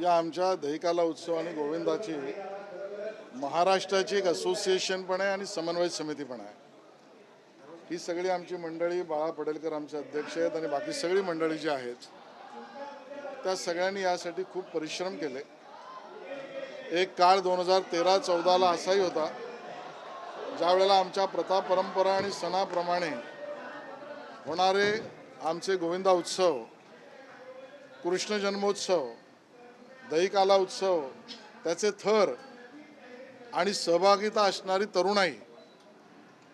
या आमच्या दहिकाला उत्सव आणि गोविंदाची महाराष्ट्राची एक असोसिएशन पण आहे आणि समन्वय समिती पण आहे। ही सगळी आमची मंडळी, बाळा पडेलकर आमचे अध्यक्ष आहेत आणि बाकी सगळी मंडळी जी आहेत त्या सगळ्यांनी यासाठी खूप परिश्रम केले। एक काळ 2013-14ला असाही होता ज्यावेळेला आमच्या प्रथा परंपरा आणि सणाप्रमाणे होणारे आमचे गोविंदा उत्सव, कृष्ण जन्मोत्सव, दहिकाला उत्सव, त्याचे थर आणि सहभागिता असणारी तरुणाई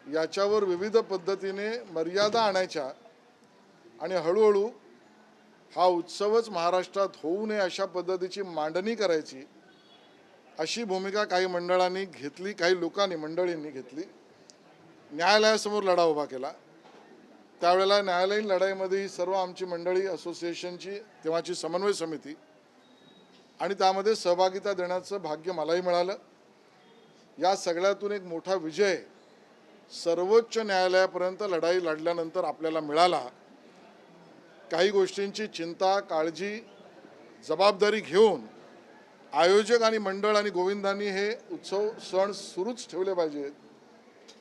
याच्यावर विविध पद्धतीने मर्यादा आणायच्या आणि हळूहळू हा उत्सवच महाराष्ट्रात होऊ नये अशा पद्धतीची मांडणी करायची अशी भूमिका काही मंडळांनी घेतली, काही लोकांनी मंडळींनी घेतली। न्यायालयासमोर लढा उभा केला। त्यावेळेला न्यायालयीन लढाईमध्ये ही सर्व आमची मंडळी, असोसिएशनची तेव्हाची समन्वय समिती आणि त्यामध्ये सहभागिता देण्याचं भाग्य मलाही मिळालं। या सगळ्यातून एक मोठा विजय सर्वोच्च न्यायालयापर्यंत लढाई लढल्यानंतर आपल्याला मिळाला। काही गोष्टींची चिंता, काळजी, जबाबदारी घेऊन आयोजक आणि मंडळ आणि गोविंदांनी हे उत्सव सण सुरूच ठेवले पाहिजेत,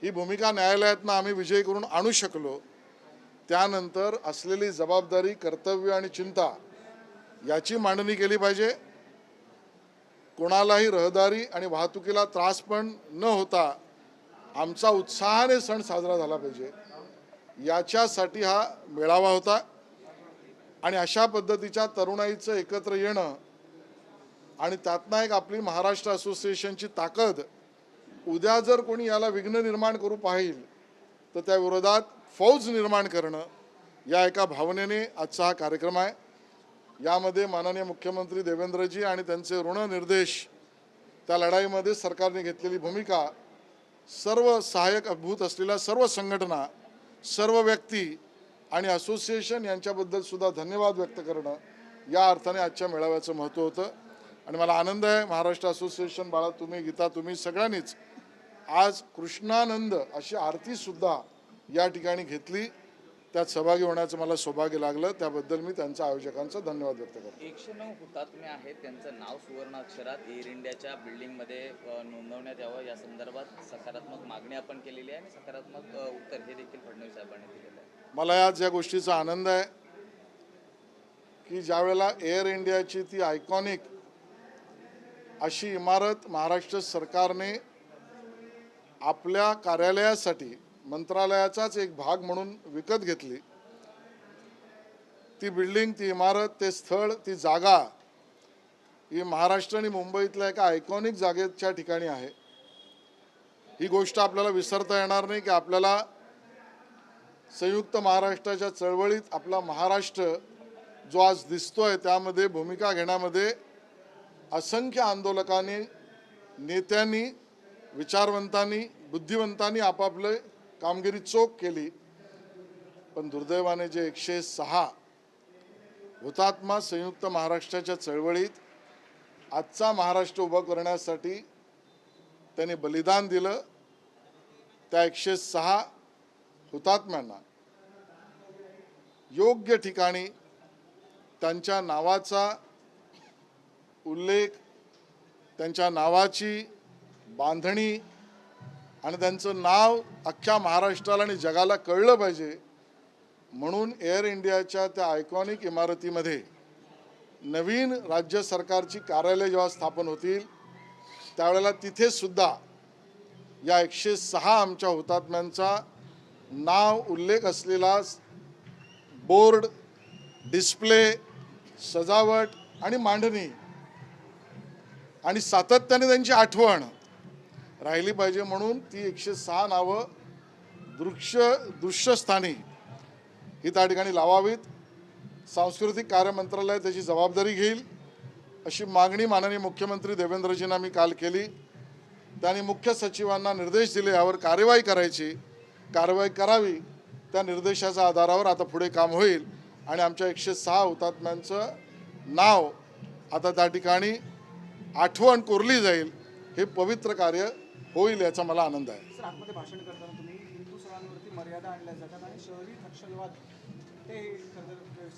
ही भूमिका न्यायालयातनं आम्ही विजय करून आणू शकलो। त्यानंतर असलेली जबाबदारी, कर्तव्य आणि चिंता याची मांडणी केली पाहिजे। कोणालाही रहदारी आणि वाहतुकीला त्रास पण न होता आमचा उत्साहाने सण साजरा झाला पाहिजे, याच्यासाठी हा मेळावा होता। आणि अशा पद्धतीच्या तरुणाईचं एकत्र येणं आणि त्यातनं एक आपली महाराष्ट्र असोसिएशनची ताकद, उद्या जर कोणी याला विघ्न निर्माण करू पाहिल तर त्या विरोधात फौज निर्माण करणं, या एका भावनेने आजचा हा कार्यक्रम आहे। यामध्ये माननीय मुख्यमंत्री देवेंद्रजी आणि त्यांचे ऋणनिर्देश, त्या लढाईमध्ये सरकारने घेतलेली भूमिका, सर्व सहाय्यक अद्भुत असलेल्या सर्व संघटना, सर्व व्यक्ती आणि असोसिएशन यांच्याबद्दल सुद्धा धन्यवाद व्यक्त करणं, या अर्थाने आजच्या मेळाव्याचं महत्त्व होतं। आणि मला आनंद आहे, महाराष्ट्र असोसिएशन, बाळा तुम्ही, गीता तुम्ही सगळ्यांनीच आज कृष्णानंद अशी आरतीसुद्धा या ठिकाणी घेतली। त्यात सहभागी होण्याचं मला सौभाग्य लागलं, त्याबद्दल मी त्यांच्या आयोजकांचा धन्यवाद व्यक्त करतो। 109 हुतात्मे आहेत, त्यांचं नाव सुवर्ण अक्षरात एअर इंडियाच्या बिल्डिंगमध्ये नोंदवण्यात यावं, या संदर्भात सकारात्मक मागणी आपण केलेली आहे आणि सकारात्मक उत्तर हे देखील फडणवीस साहेबांनी दिलेलं आहे। मला याच या गोष्टीचा आनंद आहे की ज्यावेळेला एअर इंडियाची ती आयकॉनिक अशी इमारत महाराष्ट्र सरकारने आपल्या कार्यालयासाठी मंत्रालयाचाच एक भाग म्हणून विकत घेतली, ती बिल्डिंग, ती इमारत, ते स्थळ, ती जागा ही महाराष्ट्र आणि मुंबईतल्या एका आयकॉनिक जागेच्या ठिकाणी आहे। ही गोष्ट आपल्याला विसरता येणार नाही की आपल्याला संयुक्त महाराष्ट्राच्या चळवळीत आपला महाराष्ट्र जो आज दिसतोय त्यामध्ये भूमिका घेण्यामध्ये असंख्य आंदोलकांनी, नेत्यांनी, विचारवंतांनी, बुद्धिवंतांनी आपापले कामगिरी चोख केली। पण दुर्दैवाने जे 106 हुतात्मा संयुक्त महाराष्ट्राच्या चळवळीत आजचा महाराष्ट्र उभा करण्यासाठी त्यांनी बलिदान दिलं, त्या 106 हुतात्म्यांना योग्य ठिकाणी त्यांच्या नावाचा उल्लेख, त्यांच्या नावाची बांधणी आणि त्यांचं नाव अख्ख्या महाराष्ट्राला आणि जगाला कळलं पाहिजे म्हणून एअर इंडियाच्या त्या आयकॉनिक इमारतीमध्ये नवीन राज्य सरकारची कार्यालय जेव्हा स्थापन होतील त्यावेळेला तिथे सुद्धा या 106 आमच्या हुतात्म्यांचा नाव उल्लेख असलेला बोर्ड, डिस्प्ले, सजावट आणि मांडणी आणि सातत्याने त्यांची आठवण राहिली पाहिजे म्हणून ती 106 नावं दृश्यस्थानी ही त्या ठिकाणी लावावीत। सांस्कृतिक कार्य मंत्रालय त्याची जबाबदारी घेईल अशी मागणी माननीय मुख्यमंत्री देवेंद्रजींना मी काल केली। त्यांनी मुख्य सचिवांना निर्देश दिले, यावर कार्यवाही करावी। त्या निर्देशाच्या आधारावर आता पुढे काम होईल आणि आमच्या 106 हुतात्म्यांचं नाव आता त्या ठिकाणी आठवण कोरली जाईल, हे पवित्र कार्य होईल याचा मला आनंद आहे। सर, आतमध्ये भाषण करताना तुम्ही हिंदू सणांवरती मर्यादा आणल्या जातात आणि शहरी नक्षलवाद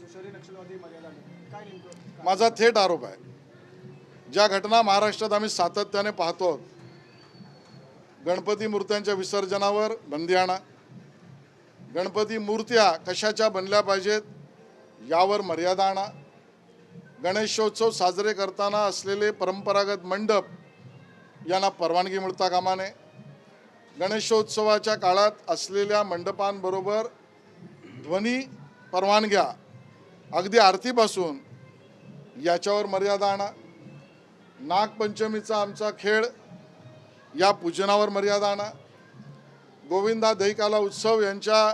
शहरी नक्षलवादी मर्यादा आणतात, काय नेमकं? माझा थेट आरोप आहे ज्या घटना महाराष्ट्रात आम्ही सातत्याने पाहतो, गणपती मूर्त्यांच्या विसर्जनावर बंदी आणा, गणपती मूर्त्या कशाच्या बनल्या पाहिजेत यावर मर्यादा आणा, गणेशोत्सव साजरे करताना असलेले परंपरागत मंडप यांना परवानगी मिळता कामा नये, गणेशोत्सवाच्या काळात असलेल्या मंडपांबरोबर ध्वनी परवानग्या अगदी आरतीपासून याच्यावर मर्यादा आणा, नागपंचमीचा आमचा खेळ या पूजनावर मर्यादा आणा, गोविंदा दहीकाला उत्सव यांच्या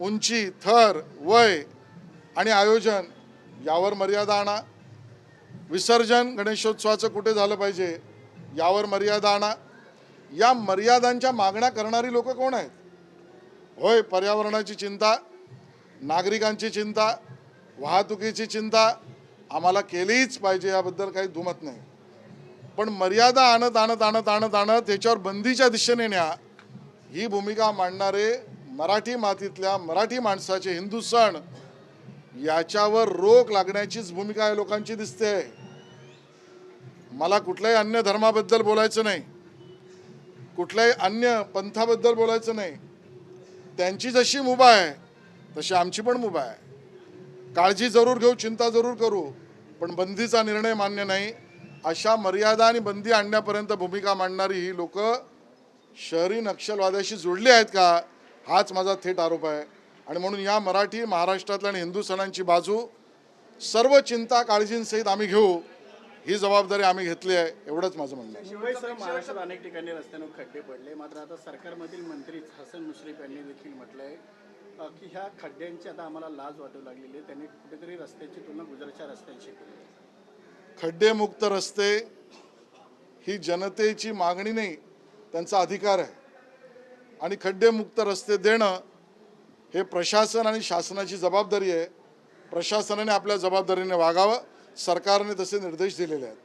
उंची, थर, वय आणि आयोजन यावर मर्यादा आणा, विसर्जन गणेशोत्सवाचं कुठे झालं पाहिजे यावर मर्यादा आणा. या मर्यादांच्या मागण्या करणारी लोक कोण आहेत? होय, पर्यावरणाची चिंता, नागरिकांची चिंता, वाहतुकीची चिंता आम्हाला केलीच पाहिजे, याबद्दल काही दुमत नाही. पण मर्यादा आणत आणत आणत आणत आणत त्याच्यावर बंदीच्या दिशेने न्या, ही भूमिका मांडणारे मराठी मातीतल्या मराठी माणसाचे हिंदू सण याच्यावर रोक लागण्याचीच भूमिका या लोकांची दिसते. मला कुठल्याही अन्य धर्माबद्दल बोलायचं नाही, कुठल्याही अन्य पंथाबद्दल बोलायचं नाही. त्यांची जशी मुभा आहे तशी आमची पण मुभा आहे. काळजी जरूर घेऊ, चिंता जरूर करू, पण बंदीचा निर्णय मान्य नाही. अशा मर्यादा आणि बंदी आणण्यापर्यंत भूमिका मांडणारी ही लोक शहरी नक्षलवाद्याशी जोडली आहेत का, हाच माझा थेट आरोप आहे. आणि म्हणून या मराठी महाराष्ट्रातल्या आणि हिंदू सणांची बाजू सर्व चिंता काळजींसहित आम्ही घेऊ, ही जबाबदारी आम्ही घेतली आहे, एवढंच माझं म्हणणं आहे. मुंबईसह महाराष्ट्रात अनेक ठिकाणी रस्त्यावर खड्डे पडले. मात्र आता सरकारमधील मंत्री हसन मुश्रीफ यांनी देखील म्हटलंय की ह्या खड्ड्यांची आता आम्हाला लाज वाटू लागलेली आहे. त्यांनी कुठेतरी रस्त्याची तुलना गुजरातच्या रस्त्यांशी केली. खड्डेमुक्त रस्ते ही जनतेची मागणी नाही, त्यांचा अधिकार आहे. आणि खड्डेमुक्त रस्ते देणं हे प्रशासन आणि शासनाची जबाबदारी आहे. प्रशासनाने आपल्या जबाबदारीने वागावं, सरकारने तसे निर्देश दिलेले आहेत.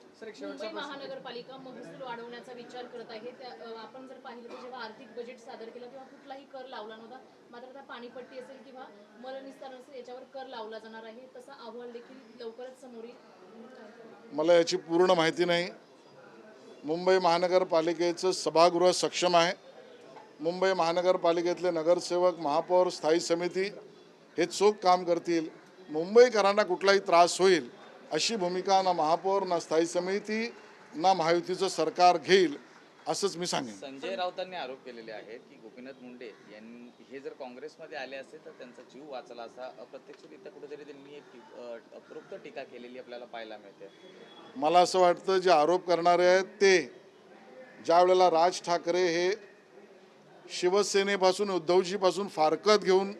मुंबई महानगरपालिका महसूल वाढवण्याचा विचार करत आहे. आपण जर पाहिलं तर जेव्हा आर्थिक बजेट सादर केलं तेव्हा कुठलाही कर लावला नव्हता. मात्र आता पाणीपट्टी असेल किंवा मलनिस्तारण असेल याच्यावर कर लावला जाणार आहे. तसा अहवाल देखील लवकरच समोर येईल. मला याची पूर्ण माहिती नाही. मुंबई महानगरपालिकेचं सभागृह सक्षम आहे. मुंबई महानगरपालिकेतले नगरसेवक, महापौर, स्थायी समिती हे चोख काम करतील. मुंबईकरांना कुठलाही त्रास होईल अशी भूमिका ना महापौर, ना स्थायी समिती, ना महायुतीचं सरकार घेईल, असंच मी सांगेन. संजय राऊतांनी आरोप केलेले आहेत की गोपीनाथ मुंडे यांनी हे जर काँग्रेसमध्ये आले असते तर त्यांचा जीव वाचला असा अप्रत्यक्षरित्या कुठेतरी त्यांनी एक अप्रोक्त टीका केलेली आपल्याला पाहायला मिळते. मला असं वाटतं जे आरोप करणारे आहेत ते ज्या वेळेला राज ठाकरे हे शिवसेनेपासून, उद्धवजीपासून फारकत घेऊन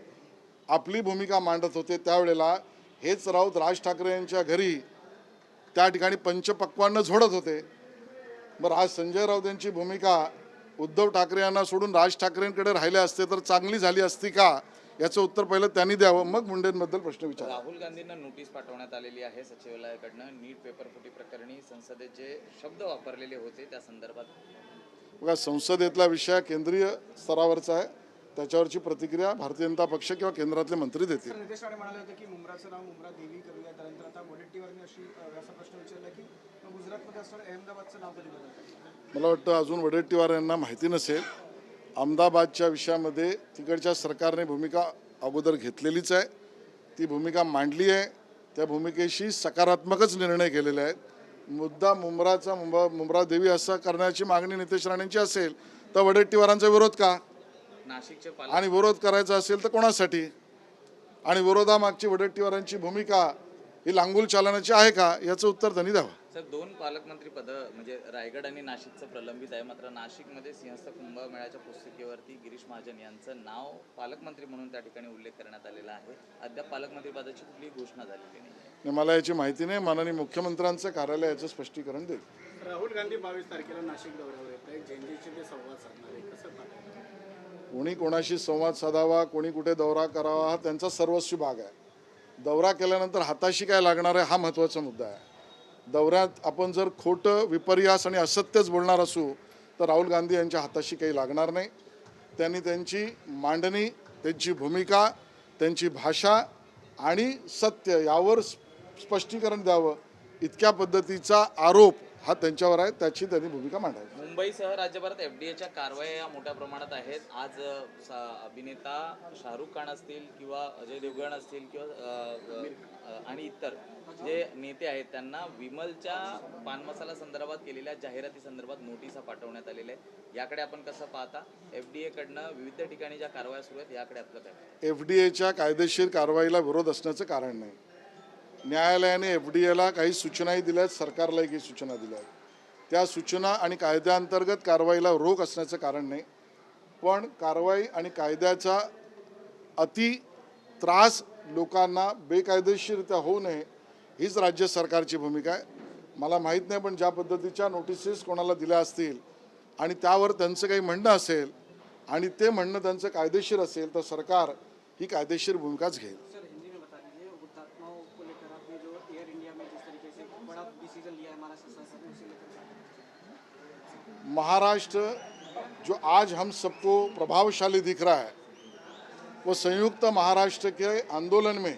आपली भूमिका मांडत होते, त्यावेळेला हेच राऊत राज ठाकरे यांच्या घरी त्या ठिकाणी पंचपक्वान्न झोडत होते. बरं, आज संजय राऊत यांची भूमिका उद्धव ठाकरे यांना सोडून राज ठाकरेंकडे राहिले असते तर चांगली झाली असती का, याचं उत्तर पहिलं त्यांनी द्यावं, मग मुंडेंबद्दल प्रश्न विचारा. राहुल गांधींना नोटीस पाठवण्यात आलेली आहे सचिवालयाकडनं. नीट पेपर फुटी प्रकरणी संसदेत जे शब्द वापरलेले होते त्या संदर्भात. बघा, संसदेतला विषय केंद्रीय स्तरावरचा आहे, त्याच्यावरची प्रतिक्रिया भारतीय जनता पक्ष किंवा केंद्रातले मंत्री देतील. नितेश राणे म्हणाले होते की मुंब्राचं नाव मुंब्रा देवी करूया. त्यानंतर आता वडेट्टीवारने असा प्रश्न विचारला की गुजरातमध्ये असणारं अहमदाबादचं नाव कधी बदलतं. मला वाटतं अजून वडेट्टीवार यांना माहिती नसेल. अहमदाबादच्या विषयामध्ये तिकडच्या सरकारने भूमिका अगोदर घेतलेलीच आहे, ती भूमिका मांडली आहे, त्या भूमिकेशी सकारात्मकच निर्णय केलेले आहेत. मुद्दा मुंब्रा देवी असं करण्याची मागणी नितेश राणेंची असेल तर वडेट्टीवारांचा विरोध का, नाशिकचे आणि विरोध करायचा असेल तर कोणासाठी, आणि विरोधामागची वडेट्टीवारांची भूमिका ही लांगुल चालण्याची आहे का, याचं उत्तर त्यांनी द्यावं. सर, 2 पालकमंत्री पद म्हणजे रायगड आणि नाशिकचं प्रलंबित आहे. मात्र नाशिकमध्ये सिंहस्थ कुंभमेळ्याच्या पुस्तिकेवरती गिरीश महाजन यांचं नाव पालकमंत्री म्हणून त्या ठिकाणी उल्लेख करण्यात आलेला आहे. अद्याप पालकमंत्री पदाची कुठलीही घोषणा झालेली नाही. मला याची माहिती नाही. माननीय मुख्यमंत्र्यांचं कार्यालय याचं स्पष्टीकरण देईल. राहुल गांधी 22 तारखेला नाशिक दौऱ्यावर येत आहे. जयंतीचे ते संवाद साधणार आहे, कसं पाहताय? कोणी कोणाशी संवाद साधावा, कोणी कुठे दौरा करावा, हा त्यांचा सर्वस्वी भाग आहे. दौरा केल्यानंतर हाताशी काय लागणार आहे हा महत्त्वाचा मुद्दा आहे. दौऱ्यात आपण जर खोटं, विपर्यास आणि असत्यच बोलणार असू तर राहुल गांधी यांच्या हाताशी काही लागणार नाही. त्यांनी त्यांची मांडणी, त्यांची भूमिका, त्यांची भाषा आणि सत्य यावर स्पष्टीकरण द्यावं, इतक्या पद्धतीचा आरोप हा त्यांच्यावर आहे, त्याची त्यांनी भूमिका मांडावी. मुंबईसह राज्यभरात FDAच्या कारवाया मोठ्या प्रमाणात आहेत. आज अभिनेता शाहरुख खान असतील किंवा अजय देवगण असतील किंवा आणि इतर जे नेते आहेत त्यांना विमलच्या पान मसाला संदर्भात केलेल्या जाहिराती संदर्भात नोटिसा पाठवण्यात आलेल्या आहेत. याकडे आपण कसं पाहता? FDA कडनं विविध ठिकाणी ज्या कारवाया सुरू आहेत याकडे आपलं काय? FDAच्या कायदेशीर कारवाईला विरोध असण्याचं कारण नाही. न्यायालयाने FDAला काही सूचनाही दिल्या आहेत, सरकारलाही काही सूचना दिल्या आहेत. त्या सूचना आणि कायद्याअंतर्गत कारवाईला रोख असण्याचं कारण नाही. पण कारवाई आणि कायद्याचा अति त्रास लोकांना बेकायदेशीररित्या होऊ नये हीच राज्य सरकारची भूमिका आहे. मला माहीत नाही, पण ज्या पद्धतीच्या नोटिसेस कोणाला दिल्या असतील आणि त्यावर त्यांचं काही म्हणणं असेल आणि ते म्हणणं त्यांचं कायदेशीर असेल तर सरकार ही कायदेशीर भूमिकाच घेईल. सर हिंदी में बता दीजिए, हुतात्माओं को लेकर आपने जो एयर इंडिया में जिस तरीके से बड़ा डिसीजन लिया है महाराष्ट्र सरकार ने, उसे लेकर महाराष्ट्र जो आज हम सबको प्रभावशाली दिख रहा है वो संयुक्त महाराष्ट्र के आंदोलन में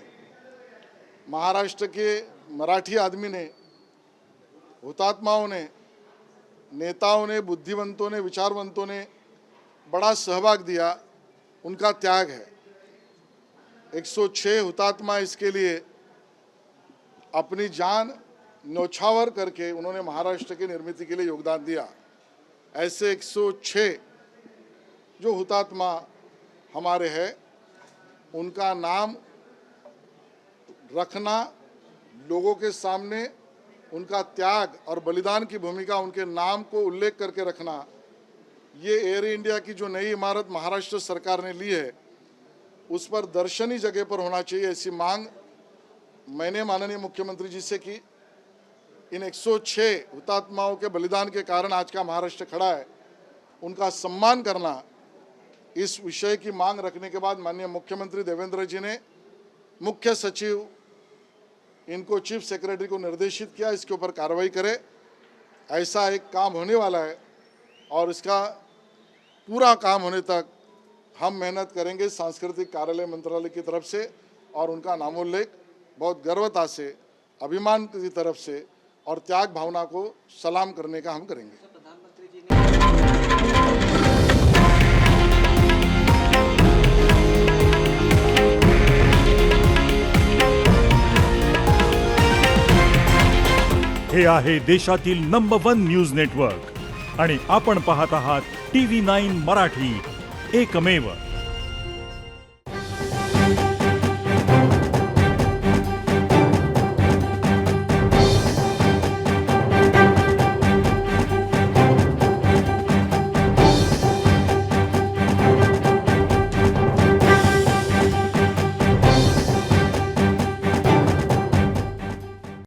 महाराष्ट्र के मराठी आदमी ने, हुतात्माओं ने, नेताओं ने, बुद्धिवंतों ने, विचारवंतों ने बड़ा सहभाग दिया, उनका त्याग है. 106 हुतात्मा इसके लिए अपनी जान न्यौछावर करके उन्होंने महाराष्ट्र की निर्मिति के लिए योगदान दिया. ऐसे 106 जो हुतात्मा हमारे हैं उनका नाम रखना, लोगों के सामने उनका त्याग और बलिदान की भूमिका, उनके नाम को उल्लेख करके रखना, ये एयर इंडिया की जो नई इमारत महाराष्ट्र सरकार ने ली है उस पर दर्शनीय जगह पर होना चाहिए, ऐसी मांग मैंने माननीय मुख्यमंत्री जी से की. इन 106 हुतात्माओं के बलिदान के कारण आज का महाराष्ट्र खड़ा है, उनका सम्मान करना, इस विषय की मांग रखने के बाद माननीय मुख्यमंत्री देवेंद्र जी ने मुख्य सचिव इनको चीफ सेक्रेटरी को निर्देशित किया इसके ऊपर कार्रवाई करे. ऐसा एक काम होने वाला है और इसका पूरा काम होने तक हम मेहनत करेंगे सांस्कृतिक कार्यालय मंत्रालय की तरफ से और उनका नामोल्लेख बहुत गर्वता से, अभिमान की तरफ से और त्याग भावना को सलाम करने का हम करेंगे. प्रधानमंत्री जी ने हे आहे देशातील नंबर 1 न्यूज नेटवर्क आणि आपण पाहत आहात TV9 मराठी, एकमेव.